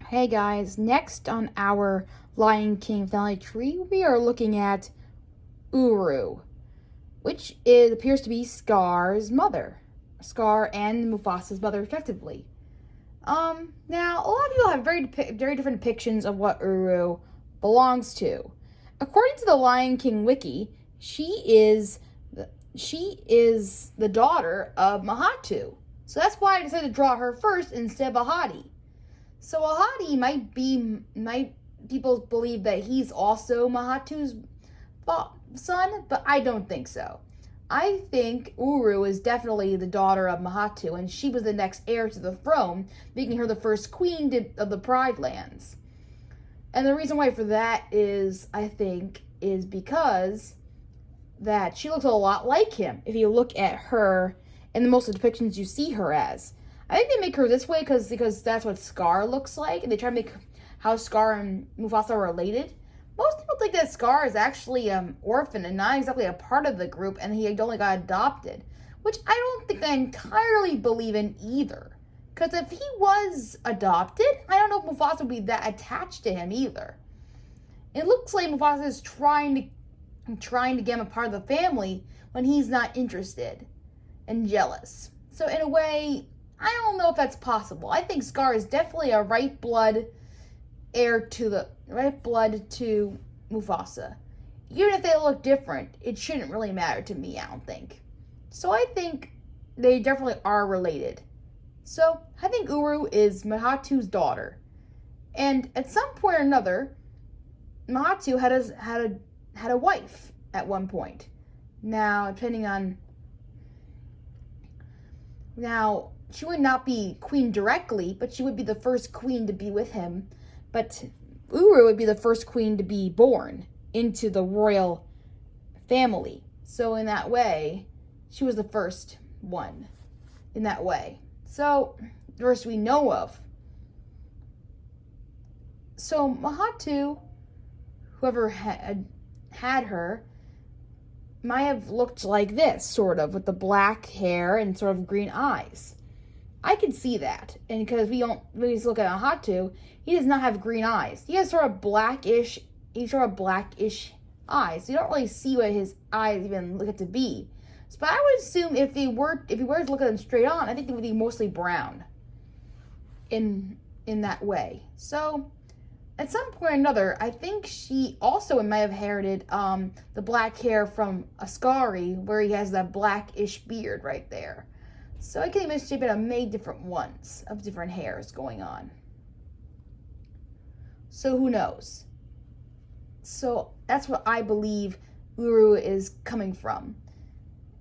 Hey guys, next on our Lion King family tree, we are looking at Uru, which appears to be Scar's mother. Scar and Mufasa's mother, respectively. Now, a lot of people have very different depictions of what Uru belongs to. According to the Lion King wiki, she is the daughter of Mahatu. So that's why I decided to draw her first instead of Ahadi. So Ahadi might people believe that he's also Mahatu's son, but I don't think so. I think Uru is definitely the daughter of Mahatu, and she was the next heir to the throne, making her the first queen of the Pride Lands. And the reason why for that is, I think, is because that she looks a lot like him. If you look at her in most of the depictions you see her as. I think they make her this way because that's what Scar looks like, and they try to make how Scar and Mufasa are related. Most people think that Scar is actually orphan and not exactly a part of the group, and he only got adopted, which I don't think I entirely believe in either. Because if he was adopted, I don't know if Mufasa would be that attached to him either. It looks like Mufasa is trying to get him a part of the family when he's not interested and jealous. So in a way, I don't know if that's possible. I think Scar is definitely a right blood to Mufasa. Even if they look different, it shouldn't really matter to me, I don't think. So I think they definitely are related. So I think Uru is Mahatu's daughter. And at some point or another, Mahatu had a wife at one point. Now, she would not be queen directly, but she would be the first queen to be with him. But Uru would be the first queen to be born into the royal family. So in that way, she was the first one in that way. So, the first we know of. So Mahatu, whoever had her, might have looked like this, sort of, with the black hair and sort of green eyes. I can see that, and because we just look at Ahatu, he does not have green eyes. He has sort of blackish eyes. You don't really see what his eyes even look to be. But I would assume if you were to look at them straight on, I think they would be mostly brown. In that way. So at some point or another, I think she also might have inherited the black hair from Ascari, where he has that blackish beard right there. So I can even shape it on many different ones of different hairs going on. So who knows? So that's what I believe Uru is coming from.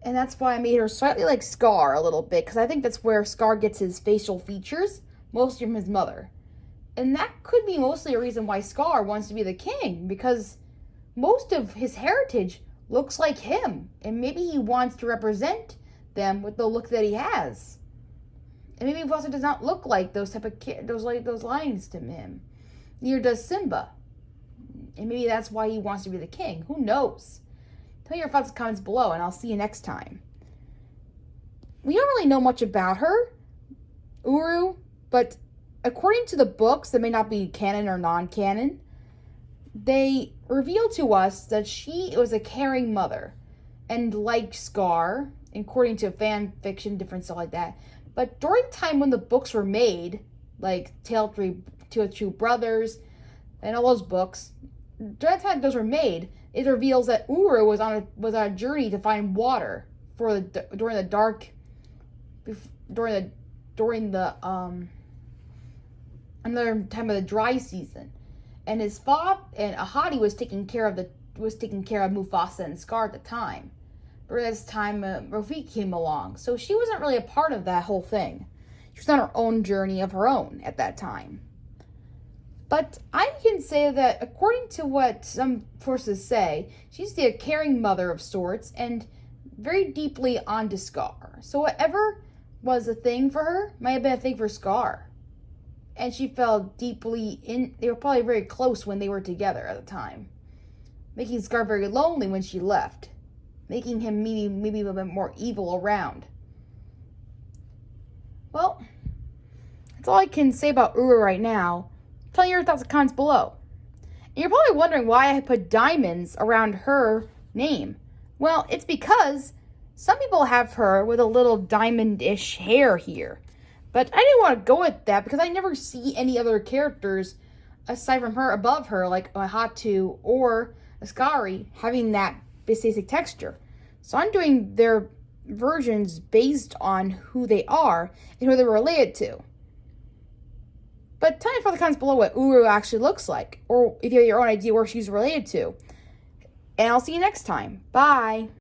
And that's why I made her slightly like Scar a little bit, because I think that's where Scar gets his facial features, mostly from his mother. And that could be mostly a reason why Scar wants to be the king, because most of his heritage looks like him. And maybe he wants to represent them with the look that he has. And maybe Mufasa does not look like those lions to him. Neither does Simba. And maybe that's why he wants to be the king. Who knows? Tell me your thoughts in the comments below, and I'll see you next time. We don't really know much about her, Uru, but according to the books that may not be canon or non-canon, they reveal to us that she was a caring mother. And like Scar, according to fan fiction, different stuff like that. But during the time when the books were made, like Tale of Two Brothers, and all those books, during the time those were made, it reveals that Uru was on a journey to find water during another time of the dry season, and his father and Ahadi was taking care of Mufasa and Scar at the time. But at this time, Rafiki came along, so she wasn't really a part of that whole thing. She was on her own journey of her own at that time. But I can say that according to what some sources say, she's a caring mother of sorts and very deeply onto Scar. So whatever was a thing for her might have been a thing for Scar. And she fell deeply they were probably very close when they were together at the time, making Scar very lonely when she left, making him maybe a little bit more evil around. Well, that's all I can say about Uru right now. Tell me your thoughts and comments below. And you're probably wondering why I put diamonds around her name. Well, it's because some people have her with a little diamond-ish hair here. But I didn't want to go with that because I never see any other characters aside from her above her, like Mahatu or Ascari, having that basic texture. So I'm doing their versions based on who they are and who they're related to. But tell me in the comments below what Uru actually looks like, or if you have your own idea where she's related to. And I'll see you next time. Bye.